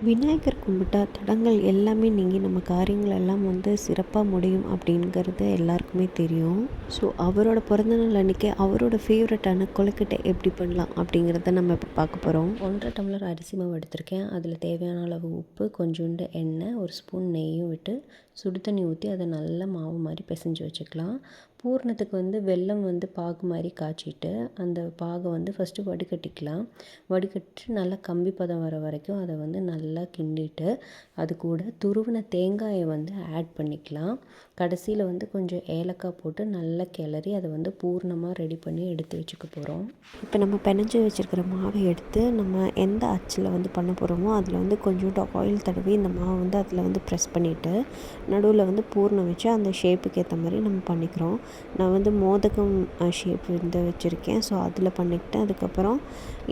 விநாயகர் கும்பிட்டா தடங்கள் எல்லாமே நீங்கி நம்ம காரியங்கள் எல்லாம் வந்து சிறப்பாக முடியும் அப்படிங்கிறது எல்லாருக்குமே தெரியும். ஸோ அவரோட பிறந்தநாள் அன்றைக்கி அவரோட ஃபேவரட்டான கொழுக்கட்டை எப்படி பண்ணலாம் அப்படிங்கிறத நம்ம இப்போ பார்க்க போகிறோம். 1.5 டம்ளர் அரிசி மாவு எடுத்திருக்கேன். அதில் தேவையான அளவு உப்பு, கொஞ்சோண்டு எண்ணெய், ஒரு ஸ்பூன் நெய்யும் விட்டு சுடு தண்ணி ஊற்றி அதை நல்லா மாவு மாதிரி பிசைஞ்சு வச்சுக்கலாம். பூரணத்துக்கு வந்து வெல்லம் வந்து பாகு மாதிரி காய்ச்சிட்டு அந்த பாகை வந்து ஃபஸ்ட்டு வடிகட்டிக்கலாம். வடிகட்டிட்டு நல்லா கம்பி பதம் வர வரைக்கும் அதை வந்து நல்லா கிண்டிட்டு அது கூட துருவின தேங்காயை வந்து ஆட் பண்ணிக்கலாம். கடைசியில் வந்து கொஞ்சம் ஏலக்காய் போட்டு நல்லா கிளறி அதை வந்து பூர்ணமாக ரெடி பண்ணி எடுத்து வச்சுக்க போகிறோம். இப்போ நம்ம பிணைஞ்சி வச்சுருக்கிற மாவை எடுத்து நம்ம எந்த அச்சில் வந்து பண்ண போகிறோமோ அதில் வந்து கொஞ்சோண்டு ஆயில் தடவி இந்த மாவை வந்து அதில் வந்து ப்ரெஸ் பண்ணிவிட்டு நடுவில் வந்து பூர்ணம் வச்சு அந்த ஷேப்புக்கு ஏற்ற மாதிரி நம்ம பண்ணிக்கிறோம். நான் வந்து மோதகம் ஷேப் வந்து வச்சுருக்கேன். ஸோ அதில் பண்ணிக்கிட்டேன். அதுக்கப்புறம்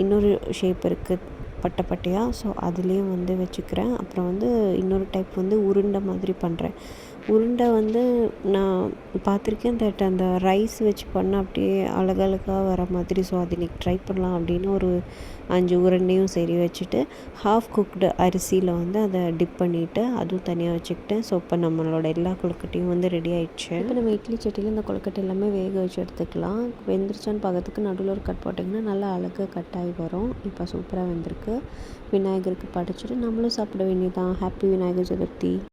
இன்னொரு ஷேப் இருக்குது பட்டை பட்டையாக. ஸோ அதுலேயும் வந்து வச்சுக்கிறேன். அப்புறம் வந்து இன்னொரு டைப் வந்து உருண்டை மாதிரி பண்ணுறேன். உருண்டை வந்து நான் பார்த்துருக்கேன். அந்த ரைஸ் வச்சு பண்ணால் அப்படியே அழகழகாக வர மாதிரி. ஸோ அது இன்றைக்கி ட்ரை பண்ணலாம் அப்படின்னு ஒரு 5 உருண்டையும் சரி வச்சுட்டு ஹாஃப் குக்டு அரிசியில் வந்து அதை டிப் பண்ணிவிட்டு அதுவும் தனியாக வச்சுக்கிட்டேன். ஸோ இப்போ நம்மளோட எல்லா கொழுக்கட்டையும் வந்து ரெடி ஆகிடுச்சு. இப்போ நம்ம இட்லி சட்டியில் இந்த கொழுக்கட்டை எல்லாமே வேக வச்சு எடுத்துக்கலாம். வெந்துருச்சான்னு பார்க்கறதுக்கு நடுவில் ஒரு கட் போட்டிங்கன்னா நல்லா அழகாக கட் ஆகி வரும். இப்போ சூப்பராக வெந்திருக்கு. விநாயகருக்கு படைச்சிட்டு நம்மளும் சாப்பிட வேண்டியதான். ஹாப்பி விநாயகர் சதுர்த்தி.